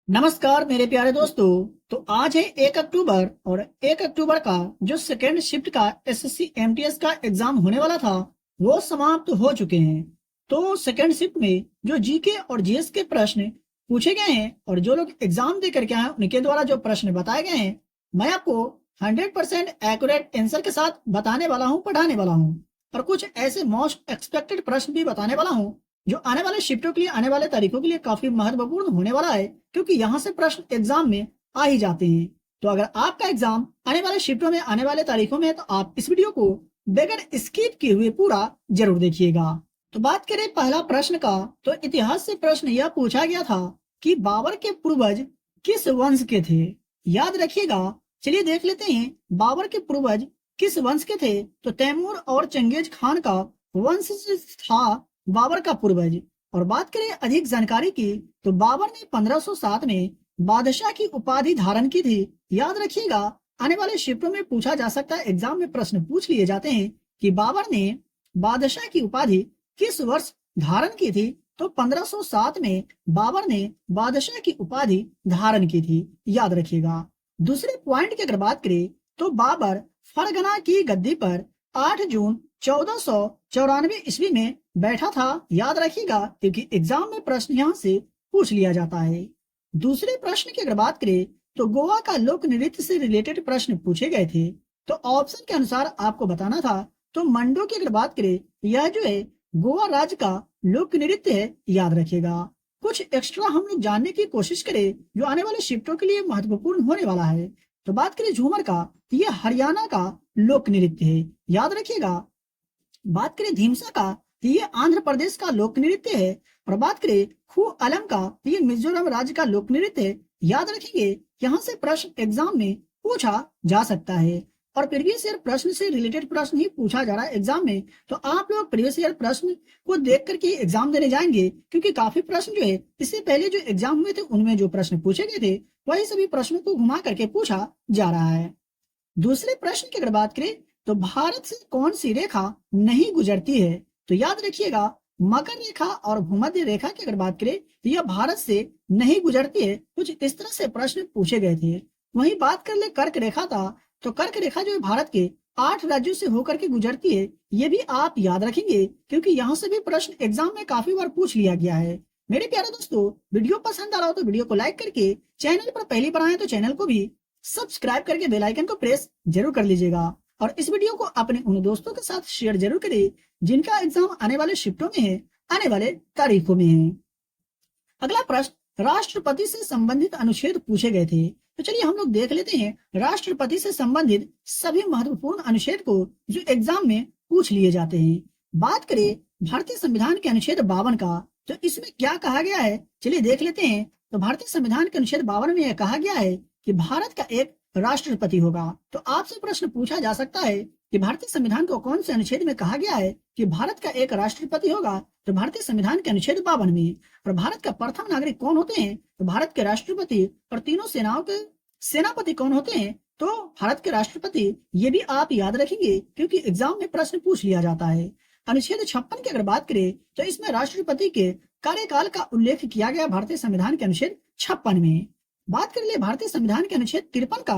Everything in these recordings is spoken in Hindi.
नमस्कार मेरे प्यारे दोस्तों। तो आज है 1 अक्टूबर और 1 अक्टूबर का जो सेकेंड शिफ्ट का एसएससी एमटीएस का एग्जाम होने वाला था वो समाप्त हो चुके हैं। तो सेकेंड शिफ्ट में जो जीके और जीएस के प्रश्न पूछे गए हैं और जो लोग एग्जाम दे करके आए उनके द्वारा जो प्रश्न बताए गए हैं, मैं आपको 100% एक्यूरेट आंसर के साथ बताने वाला हूँ, पढ़ाने वाला हूँ। और कुछ ऐसे मोस्ट एक्सपेक्टेड प्रश्न भी बताने वाला हूँ जो आने वाले शिफ्टों के लिए, आने वाले तारीखों के लिए काफी महत्वपूर्ण होने वाला है, क्योंकि यहाँ से प्रश्न एग्जाम में आ ही जाते हैं। तो अगर आपका एग्जाम आने वाले शिफ्टों में, आने वाले तारीखों में है, तो आप इस वीडियो को बगैर स्किप किए हुए पूरा जरूर देखिएगा। तो बात करें पहला प्रश्न का, तो इतिहास से प्रश्न यह पूछा गया था कि बाबर के पूर्वज किस वंश के थे। याद रखिएगा। चलिए देख लेते हैं बाबर के पूर्वज किस वंश के थे। तो तैमूर और चंगेज खान का वंश था बाबर का पूर्वज। और बात करें अधिक जानकारी की, तो बाबर ने 1507 में बादशाह की उपाधि धारण की थी। याद रखिएगा, आने वाले शिफ्टों में पूछा जा सकता है, एग्जाम में प्रश्न पूछ लिए जाते हैं कि बाबर ने बादशाह की उपाधि किस वर्ष धारण की थी। तो 1507 में बाबर ने बादशाह की उपाधि धारण की थी। याद रखिएगा। दूसरे पॉइंट की अगर बात करें, तो बाबर फरगना की गद्दी पर 8 जून 1494 ईस्वी में बैठा था। याद रखिएगा, क्योंकि एग्जाम में प्रश्न यहाँ से पूछ लिया जाता है। दूसरे प्रश्न की अगर बात करें, तो गोवा का लोक नृत्य से रिलेटेड प्रश्न पूछे गए थे। तो ऑप्शन के अनुसार आपको बताना था। तो मंडो की अगर बात करें, यह जो है गोवा राज्य का लोक नृत्य है। याद रखिएगा। कुछ एक्स्ट्रा हम लोग जानने की कोशिश करें जो आने वाले शिफ्टों के लिए महत्वपूर्ण होने वाला है। तो बात करें झूमर का, तो यह हरियाणा का लोक नृत्य है। याद रखिएगा। बात करें धीमसा का, तो ये आंध्र प्रदेश का लोक नृत्य है। और बात करें खू अलम का, तो ये मिजोरम राज्य का लोक नृत्य है। याद रखेंगे, यहाँ से प्रश्न एग्जाम में पूछा जा सकता है। और प्रीवियस ईयर प्रश्न से रिलेटेड प्रश्न ही पूछा जा रहा है एग्जाम में। तो आप लोग प्रीवियस ईयर प्रश्न को देख करके एग्जाम देने जाएंगे, क्योंकि काफी प्रश्न जो है इससे पहले जो एग्जाम हुए थे उनमें जो प्रश्न पूछे गए थे वही सभी प्रश्नों को घुमा करके पूछा जा रहा है। दूसरे प्रश्न की अगर बात करें, तो भारत से कौन सी रेखा नहीं गुजरती है। तो याद रखिएगा, मकर रेखा और भूमध्य रेखा की अगर बात करें, तो यह भारत से नहीं गुजरती है। कुछ इस तरह से प्रश्न पूछे गए थे। वहीं बात कर ले कर्क रेखा था, तो कर्क रेखा जो है भारत के 8 राज्यों से होकर के गुजरती है। ये भी आप याद रखेंगे, क्योंकि यहाँ से भी प्रश्न एग्जाम में काफी बार पूछ लिया गया है। मेरे प्यारे दोस्तों, वीडियो पसंद आ रहा हो तो वीडियो को लाइक करके, चैनल पर पहली बार आए तो चैनल को भी सब्सक्राइब करके बेल आइकन को प्रेस जरूर कर लीजिएगा। और इस वीडियो को अपने उन दोस्तों के साथ शेयर जरूर करें जिनका एग्जाम आने वाले शिफ्टों में है, आने वाले तारीखों में है। अगला प्रश्न राष्ट्रपति से संबंधित अनुच्छेद पूछे गए थे। तो चलिए हम लोग देख लेते हैं राष्ट्रपति से संबंधित सभी महत्वपूर्ण अनुच्छेद को जो एग्जाम में पूछ लिए जाते हैं। बात करें भारतीय संविधान के अनुच्छेद 52 का, तो इसमें क्या कहा गया है, चलिए देख लेते हैं। तो भारतीय संविधान के अनुच्छेद 52 में यह कहा गया है कि भारत का एक राष्ट्रपति होगा। तो आपसे प्रश्न पूछा जा सकता है कि भारतीय संविधान को कौन से अनुच्छेद में कहा गया है कि भारत का एक राष्ट्रपति होगा। तो भारतीय संविधान के अनुच्छेद 52 में। और भारत का प्रथम नागरिक कौन होते हैं, तो भारत के राष्ट्रपति। और तीनों सेनाओं के सेनापति कौन होते हैं, तो भारत के राष्ट्रपति। ये भी आप याद रखेंगे, क्योंकि एग्जाम में प्रश्न पूछ लिया जाता है। अनुच्छेद 56 की अगर बात करें, तो इसमें राष्ट्रपति के कार्यकाल का उल्लेख किया गया भारतीय संविधान के अनुच्छेद 56 में। बात कर ले भारतीय संविधान के अनुच्छेद 53 का,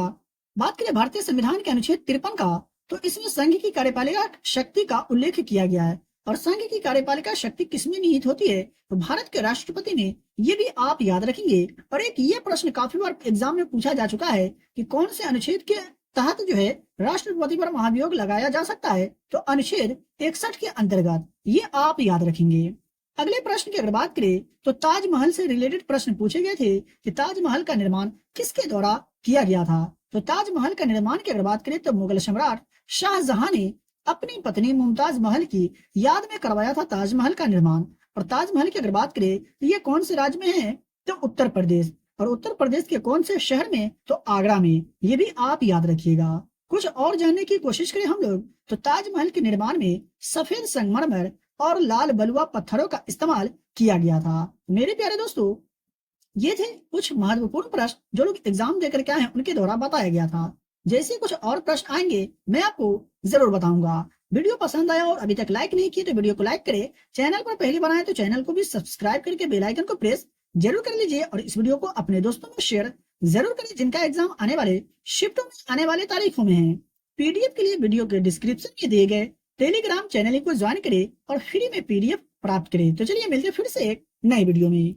बात करें भारतीय संविधान के अनुच्छेद 53 का, तो इसमें संघ की कार्यपालिका शक्ति का उल्लेख किया गया है। और संघ की कार्यपालिका शक्ति किसमें निहित होती है, तो भारत के राष्ट्रपति में। ये भी आप याद रखेंगे। और एक ये प्रश्न काफी बार एग्जाम में पूछा जा चुका है कि कौन से अनुच्छेद के तहत जो है राष्ट्रपति पर महाभियोग लगाया जा सकता है, तो अनुच्छेद 61 के अंतर्गत। ये आप याद रखेंगे। अगले प्रश्न की अगर बात करें, तो ताजमहल से रिलेटेड प्रश्न पूछे गए थे कि ताजमहल का निर्माण किसके द्वारा किया गया था। तो ताजमहल का निर्माण की अगर बात करें, तो मुगल सम्राट शाहजहां ने अपनी पत्नी मुमताज महल की याद में करवाया था ताजमहल का निर्माण। और ताजमहल की अगर बात करें, तो ये कौन से राज्य में है, तो उत्तर प्रदेश। और उत्तर प्रदेश के कौन से शहर में, तो आगरा में। ये भी आप याद रखिएगा। कुछ और जानने की कोशिश करें हम लोग, तो ताजमहल के निर्माण में सफेद संगमरमर और लाल बलुआ पत्थरों का इस्तेमाल किया गया था। मेरे प्यारे दोस्तों, ये थे कुछ महत्वपूर्ण प्रश्न जो लोग एग्जाम देकर के आए हैं उनके द्वारा बताया गया था। जैसे कुछ और प्रश्न आएंगे मैं आपको जरूर बताऊंगा। वीडियो पसंद आया और अभी तक लाइक नहीं किए तो वीडियो को लाइक करें। चैनल पर पहली बार आए तो चैनल को भी सब्सक्राइब करके बेल आइकन को प्रेस जरूर कर लीजिए और इस वीडियो को अपने दोस्तों में शेयर जरूर करें जिनका एग्जाम आने वाले शिफ्टों में आने वाले तारीखों में है। पीडीएफ के लिए वीडियो के डिस्क्रिप्शन में दिए गए टेलीग्राम चैनल को ज्वाइन करें और फ्री में पीडीएफ प्राप्त करें। तो चलिए मिलते हैं फिर से एक नई वीडियो में।